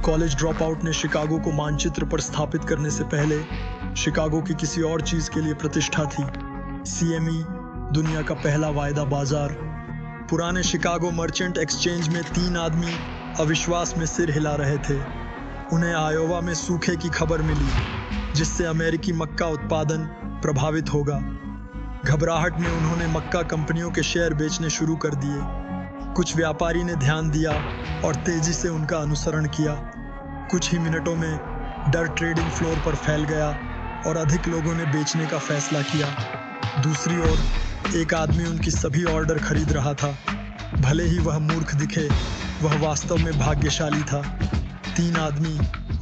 College drop out ने Chicago को मानचित्र पर स्थापित करने से पहले शिकागो की किसी और चीज के लिए प्रतिष्ठा थी। CME, दुनिया का पहला वायदा बाजार। पुराने शिकागो मर्चेंट एक्सचेंज में 3 आदमी अविश्वास में सिर हिला रहे थे। उन्हें आयोवा में सूखे की खबर मिली, जिससे अमेरिकी मक्का उत्पादन प्रभावित होगा। घबराहट में उन्होंने मक्का कंपनियों के शेयर बेचने शुरू कर दिए। कुछ व्यापारी ने ध्यान दिया और तेजी से उनका अनुसरण किया। कुछ ही मिनटों में डर ट्रेडिंग फ्लोर पर फैल गया और अधिक लोगों ने बेचने का फैसला किया। दूसरी ओर एक आदमी उनकी सभी ऑर्डर खरीद रहा था। भले ही वह मूर्ख दिखे, वह वास्तव में भाग्यशाली था। 3 आदमी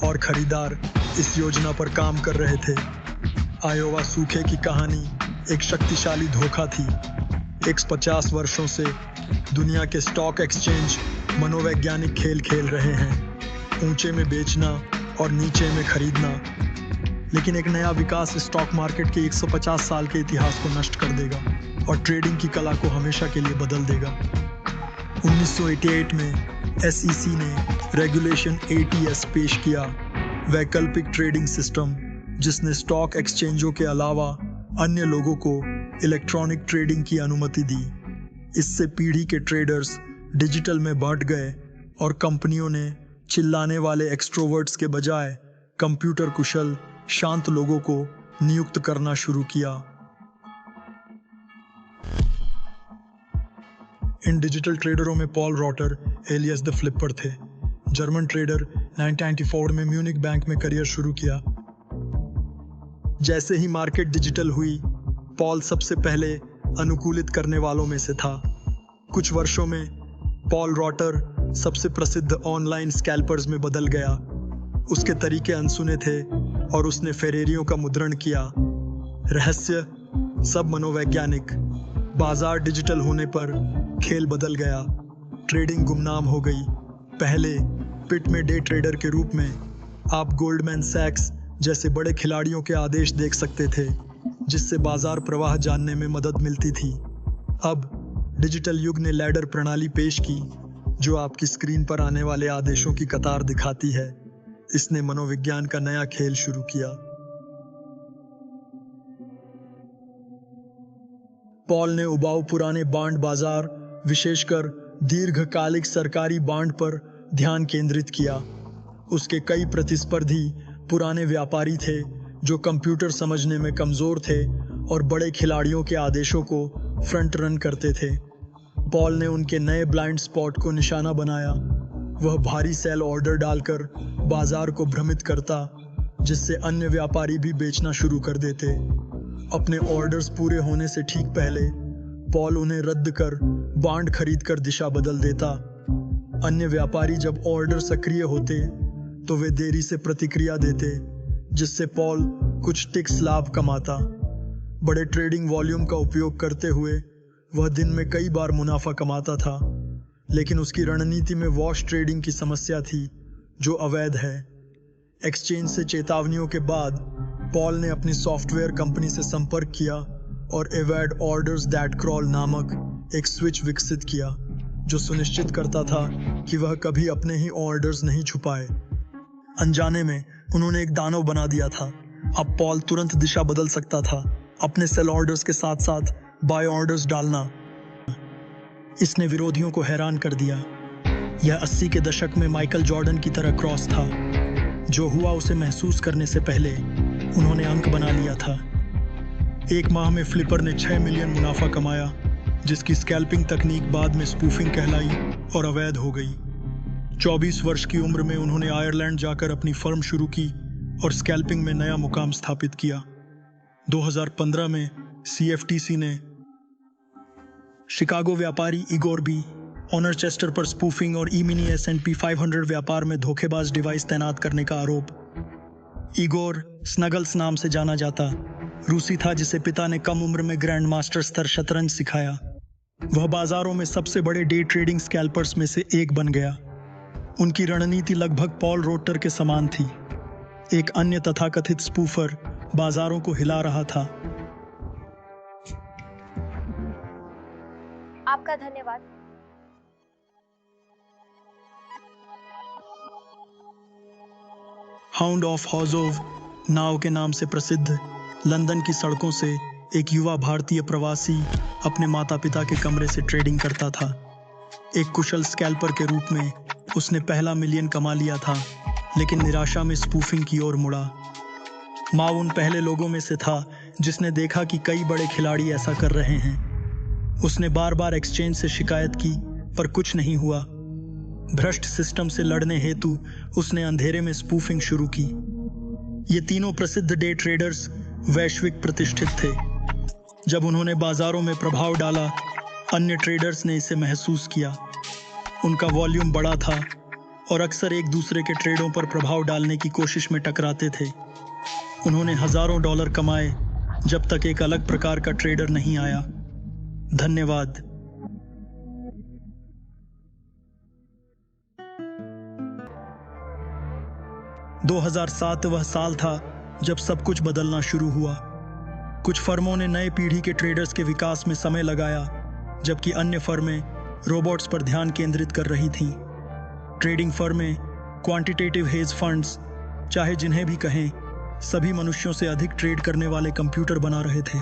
और खरीदार इस योजना पर काम कर रहे थे। आयोवा सूखे की कहानी एक शक्तिशाली धोखा थी। 150 वर्षों से दुनिया के स्टॉक एक्सचेंज मनोवैज्ञानिक खेल खेल रहे हैं, ऊंचे में बेचना और नीचे में खरीदना। लेकिन एक नया विकास स्टॉक मार्केट के 150 साल के इतिहास को नष्ट कर देगा और ट्रेडिंग की कला को हमेशा के लिए बदल देगा। 1988 में SEC ने रेगुलेशन ATS पेश किया, वैकल्पिक ट्रेडिंग सिस्टम, जिसने स्टॉक एक्सचेंजों के अलावा अन्य लोगों को इलेक्ट्रॉनिक ट्रेडिंग की अनुमति दी। इससे पीढ़ी के ट्रेडर्स डिजिटल में बढ़ गए और कंपनियों ने चिल्लाने वाले एक्सट्रोवर्ट्स के बजाय कंप्यूटर कुशल शांत लोगों को नियुक्त करना शुरू किया। इन डिजिटल ट्रेडरों में Paul Rotter alias the flipper थे। जर्मन ट्रेडर 1994 में म्यूनिक बैंक में करियर शुरू किया। जैसे ही मार्केट डिजिटल हुई, पॉल सबसे पहले अनुकूलित करने वालों में से था। कुछ वर्षों में पॉल रॉटर सबसे प्रसिद्ध ऑनलाइन स्कैल्पर्स में बदल गया। उसके तरीके अनसुने थे और उसने फेरेरियों का मुद्रण किया। रहस्य सब मनोवैज्ञानिक। बाजार डिजिटल होने पर खेल बदल गया। ट्रेडिंग गुमनाम हो गई। पहले पिट में डे ट्रेडर के रूप में आप गोल्डमैन सैक्स जैसे बड़े खिलाड़ियों के आदेश देख सकते थे, जिससे बाजार प्रवाह जानने में मदद मिलती थी। अब डिजिटल युग ने लैडर प्रणाली पेश की, जो आपकी स्क्रीन पर आने वाले आदेशों की कतार दिखाती है। इसने मनोविज्ञान का नया खेल शुरू किया। पॉल ने उबाऊ पुराने बांड बाजार, विशेषकर दीर्घकालिक सरकारी बांड पर ध्यान केंद्रित किया। उसके कई प्रतिस्पर्धी पुराने व्यापारी थे जो कंप्यूटर समझने में कमजोर थे और बड़े खिलाड़ियों के आदेशों को फ्रंट रन करते थे। पॉल ने उनके नए ब्लाइंड स्पॉट को निशाना बनाया। वह भारी सेल ऑर्डर डालकर बाजार को भ्रमित करता, जिससे अन्य व्यापारी भी बेचना शुरू कर देते। अपने ऑर्डर्स पूरे होने से ठीक पहले पॉल उन्हें रद्द कर बांड खरीदकर दिशा बदल देता। अन्य व्यापारी जब ऑर्डर सक्रिय होते तो वे देरी से प्रतिक्रिया देते, जिससे पॉल कुछ टिक्स लाभ कमाता। बड़े ट्रेडिंग वॉल्यूम का उपयोग करते हुए वह दिन में कई बार मुनाफा कमाता था, लेकिन उसकी रणनीति में वॉश ट्रेडिंग की समस्या थी, जो अवैध है। एक्सचेंज से चेतावनियों के बाद पॉल ने अपनी सॉफ्टवेयर कंपनी से संपर्क किया और एवॉइड ऑर्डर्स दैट क्रॉल नामक एक स्विच विकसित किया, जो सुनिश्चित करता था कि वह कभी अपने ही ऑर्डर्स नहीं छुपाए। अनजाने में उन्होंने एक दानव बना दिया था। अब पॉल तुरंत दिशा बदल सकता था, अपने सेल ऑर्डर्स के साथ साथ बाय ऑर्डर्स डालना। इसने विरोधियों को हैरान कर दिया। यह 80 के दशक में माइकल जॉर्डन की तरह क्रॉस था। जो हुआ उसे महसूस करने से पहले उन्होंने अंक बना लिया था। एक माह में फ्लिपर ने 6 मिलियन मुनाफा कमाया, जिसकी स्कैल्पिंग तकनीक बाद में स्पूफिंग कहलाई और अवैध हो गई। 24 वर्ष की उम्र में उन्होंने आयरलैंड जाकर अपनी फर्म शुरू की और स्कैल्पिंग में नया मुकाम स्थापित किया। 2015 में CFTC ने शिकागो व्यापारी इगोर बी ऑनरचेस्टर पर स्पूफिंग और ई-मिनी S&P 500 व्यापार में धोखेबाज डिवाइस तैनात करने का आरोप। इगोर स्नगल्स नाम से जाना जाता रूसी था, जिसे पिता ने कम उम्र में ग्रैंड मास्टर स्तर शतरंज सिखाया। वह बाजारों में सबसे बड़े डे ट्रेडिंग स्कैल्पर्स में से एक बन गया। उनकी रणनीति लगभग पॉल रोटर के समान थी। एक अन्य तथाकथित स्पूफर बाजारों को हिला रहा था। आपका धन्यवाद। हाउंड ऑफ हॉजोव नाव के नाम से प्रसिद्ध लंदन की सड़कों से एक युवा भारतीय प्रवासी अपने माता पिता के कमरे से ट्रेडिंग करता था। एक कुशल स्कैल्पर के रूप में उसने पहला मिलियन कमा लिया था, लेकिन निराशा में स्पूफिंग की ओर मुड़ा। माओ उन पहले लोगों में से था जिसने देखा कि कई बड़े खिलाड़ी ऐसा कर रहे हैं। उसने बार बार एक्सचेंज से शिकायत की, पर कुछ नहीं हुआ। भ्रष्ट सिस्टम से लड़ने हेतु उसने अंधेरे में स्पूफिंग शुरू की। ये तीनों प्रसिद्ध डे ट्रेडर्स वैश्विक प्रतिष्ठित थे। जब उन्होंने बाजारों में प्रभाव डाला, अन्य ट्रेडर्स ने इसे महसूस किया। उनका वॉल्यूम बड़ा था और अक्सर एक दूसरे के ट्रेडों पर प्रभाव डालने की कोशिश में टकराते थे। उन्होंने हजारों डॉलर कमाए जब तक एक अलग प्रकार का ट्रेडर नहीं आया। धन्यवाद। 2007 वह साल था जब सब कुछ बदलना शुरू हुआ। कुछ फर्मों ने नए पीढ़ी के ट्रेडर्स के विकास में समय लगाया, जबकि अन्य फर्में रोबोट्स पर ध्यान केंद्रित कर रही थीं। ट्रेडिंग फर्में, क्वांटिटेटिव हेज फंड्स, चाहे जिन्हें भी कहें, सभी मनुष्यों से अधिक ट्रेड करने वाले कंप्यूटर बना रहे थे।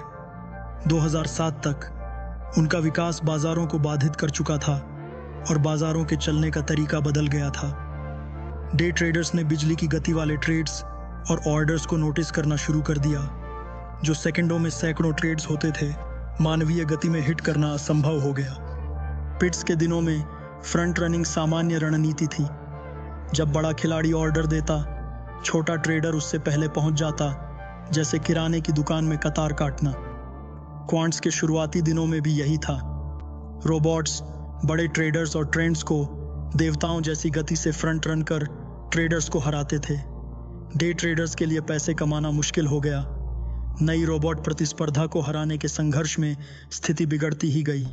2007 तक उनका विकास बाजारों को बाधित कर चुका था और बाजारों के चलने का तरीका बदल गया था। डे ट्रेडर्स ने बिजली की गति वाले ट्रेड्स और ऑर्डर्स को नोटिस करना शुरू कर दिया। जो सेकंडों में सैकड़ों ट्रेड्स होते थे, मानवीय गति में हिट करना असंभव हो गया। पिट्स के दिनों में फ्रंट रनिंग सामान्य रणनीति थी। जब बड़ा खिलाड़ी ऑर्डर देता, छोटा ट्रेडर उससे पहले पहुंच जाता, जैसे किराने की दुकान में कतार काटना। क्वांट्स के शुरुआती दिनों में भी यही था। रोबोट्स बड़े ट्रेडर्स और ट्रेंड्स को देवताओं जैसी गति से फ्रंट रन कर ट्रेडर्स को हराते थे। डे ट्रेडर्स के लिए पैसे कमाना मुश्किल हो गया। नई रोबोट प्रतिस्पर्धा को हराने के संघर्ष में स्थिति बिगड़ती ही गई।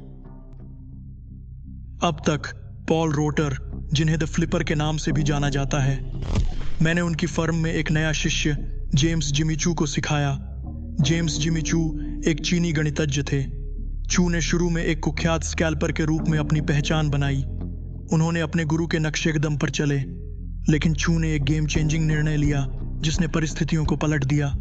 अब तक पॉल रोटर, जिन्हें द फ्लिपर के नाम से भी जाना जाता है, मैंने उनकी फर्म में एक नया शिष्य जेम्स जिमी चू को सिखाया। जेम्स जिमी चू एक चीनी गणितज्ञ थे। चू ने शुरू में एक कुख्यात स्कैल्पर के रूप में अपनी पहचान बनाई। उन्होंने अपने गुरु के नक्शे कदम पर चले, लेकिन चू ने एक गेम चेंजिंग निर्णय लिया जिसने परिस्थितियों को पलट दिया।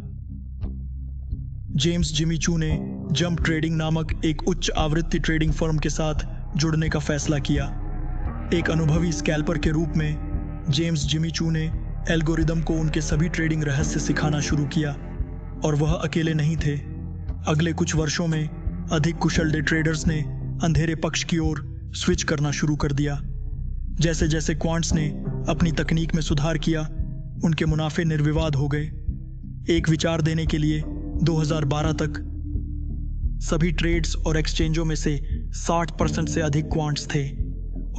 जेम्स जिमी चू ने जंप ट्रेडिंग नामक एक उच्च आवृत्ति ट्रेडिंग फर्म के साथ जुड़ने का फैसला किया। एक अनुभवी स्कैल्पर के रूप में जेम्स जिमी चू ने एल्गोरिदम को उनके सभी ट्रेडिंग रहस्य सिखाना शुरू किया, और वह अकेले नहीं थे। अगले कुछ वर्षों में अधिक कुशल डे ट्रेडर्स ने अंधेरे पक्ष की ओर स्विच करना शुरू कर दिया। जैसे जैसे क्वांट्स ने अपनी तकनीक में सुधार किया, उनके मुनाफे निर्विवाद हो गए। एक विचार देने के लिए 2012 तक सभी ट्रेड्स और एक्सचेंजों में से 60% से अधिक क्वांट्स थे,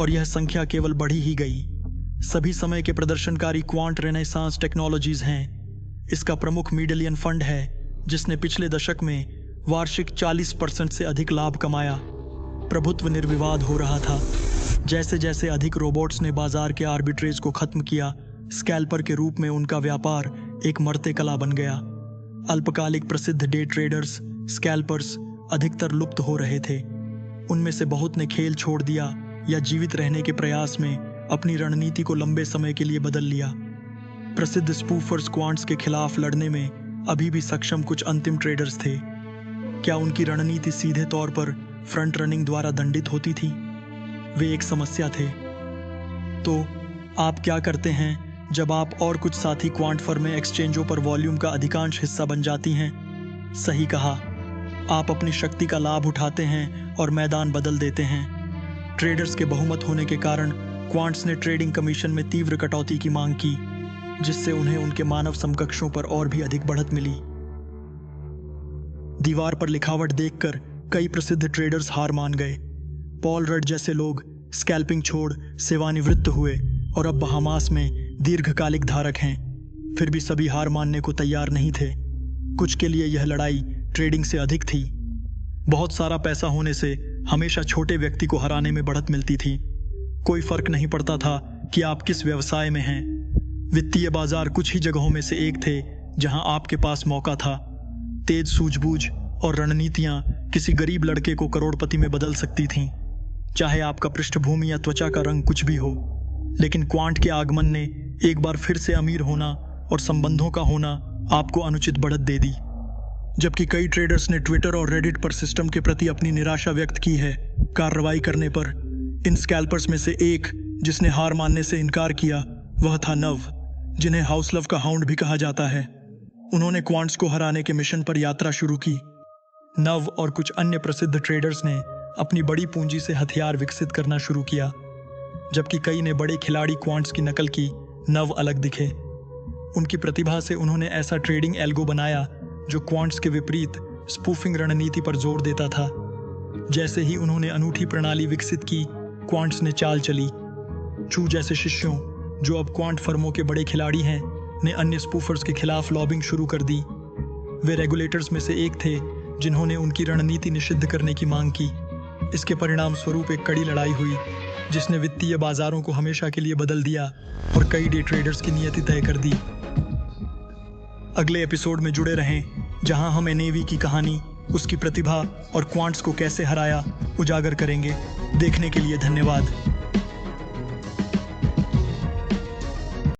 और यह संख्या केवल बढ़ी ही गई। सभी समय के प्रदर्शनकारी क्वांट रेनेसांस टेक्नोलॉजीज हैं। इसका प्रमुख मिडलियन फंड है, जिसने पिछले दशक में वार्षिक 40% से अधिक लाभ कमाया। प्रभुत्व निर्विवाद हो रहा था। जैसे जैसे अधिक रोबोट्स ने बाजार के आर्बिट्रेज को खत्म किया, स्कैल्पर के रूप में उनका व्यापार एक मरते कला बन गया। अल्पकालिक प्रसिद्ध डे ट्रेडर्स, स्कैल्पर्स अधिकतर लुप्त हो रहे थे। उनमें से बहुत ने खेल छोड़ दिया या जीवित रहने के प्रयास में अपनी रणनीति को लंबे समय के लिए बदल लिया। प्रसिद्ध स्पूफर्स क्वांट्स के खिलाफ लड़ने में अभी भी सक्षम कुछ अंतिम ट्रेडर्स थे। क्या उनकी रणनीति सीधे तौर पर फ्रंट रनिंग द्वारा दंडित होती थी? वे एक समस्या थे। तो आप क्या करते हैं जब आप और कुछ साथी क्वांट फर्में एक्सचेंजों पर वॉल्यूम का अधिकांश हिस्सा बन जाती हैं? सही कहा, आप अपनी शक्ति का लाभ उठाते हैं और मैदान बदल देते हैं। ट्रेडर्स के बहुमत होने के कारण क्वांट्स ने ट्रेडिंग कमीशन में तीव्र कटौती की मांग की, जिससे उन्हें उनके मानव समकक्षों पर और भी अधिक बढ़त मिली। दीवार पर लिखावट देखकर कई प्रसिद्ध ट्रेडर्स हार मान गए। पॉल रड जैसे लोग स्कैल्पिंग छोड़ सेवानिवृत्त हुए और अब बहामास में दीर्घकालिक धारक हैं। फिर भी सभी हार मानने को तैयार नहीं थे। कुछ के लिए यह लड़ाई ट्रेडिंग से अधिक थी। बहुत सारा पैसा होने से हमेशा छोटे व्यक्ति को हराने में बढ़त मिलती थी। कोई फर्क नहीं पड़ता था कि आप किस व्यवसाय में हैं। वित्तीय बाजार कुछ ही जगहों में से एक थे जहां आपके पास मौका था। तेज सूझबूझ और रणनीतियां किसी गरीब लड़के को करोड़पति में बदल सकती थीं, चाहे आपका पृष्ठभूमि या त्वचा का रंग कुछ भी हो। लेकिन क्वांट के आगमन ने एक बार फिर से अमीर होना और संबंधों का होना आपको अनुचित बढ़त दे दी। जबकि कई ट्रेडर्स ने ट्विटर और रेडिट पर सिस्टम के प्रति अपनी निराशा व्यक्त की है कार्रवाई करने पर। इन स्कैल्पर्स में से एक जिसने हार मानने से इनकार किया वह था नव, जिन्हें हाउस लव का हाउंड भी कहा जाता है। उन्होंने क्वांट्स को हराने के मिशन पर यात्रा शुरू की। नव और कुछ अन्य प्रसिद्ध ट्रेडर्स ने अपनी बड़ी पूंजी से हथियार विकसित करना शुरू किया। जबकि कई ने बड़े खिलाड़ी क्वांट्स की नकल की, नव अलग दिखे। उनकी प्रतिभा से उन्होंने ऐसा ट्रेडिंग एल्गो बनाया जो क्वांट्स के विपरीत स्पूफिंग रणनीति पर जोर देता था। जैसे ही उन्होंने अनूठी प्रणाली विकसित की, क्वांट्स ने चाल चली। चू जैसे शिष्यों, जो अब क्वांट फर्मों के बड़े खिलाड़ी हैं, ने अन्य स्पूफर्स के खिलाफ लॉबिंग शुरू कर दी। वे रेगुलेटर्स में से एक थे जिन्होंने उनकी रणनीति निषिद्ध करने की मांग की। इसके परिणाम स्वरूप एक कड़ी लड़ाई हुई जिसने वित्तीय बाजारों को हमेशा के लिए बदल दिया और कई डे ट्रेडर्स की नियति तय कर दी। अगले एपिसोड में जुड़े रहें, जहां हम एनएवी की कहानी, उसकी प्रतिभा और क्वांट्स को कैसे हराया उजागर करेंगे। देखने के लिए धन्यवाद।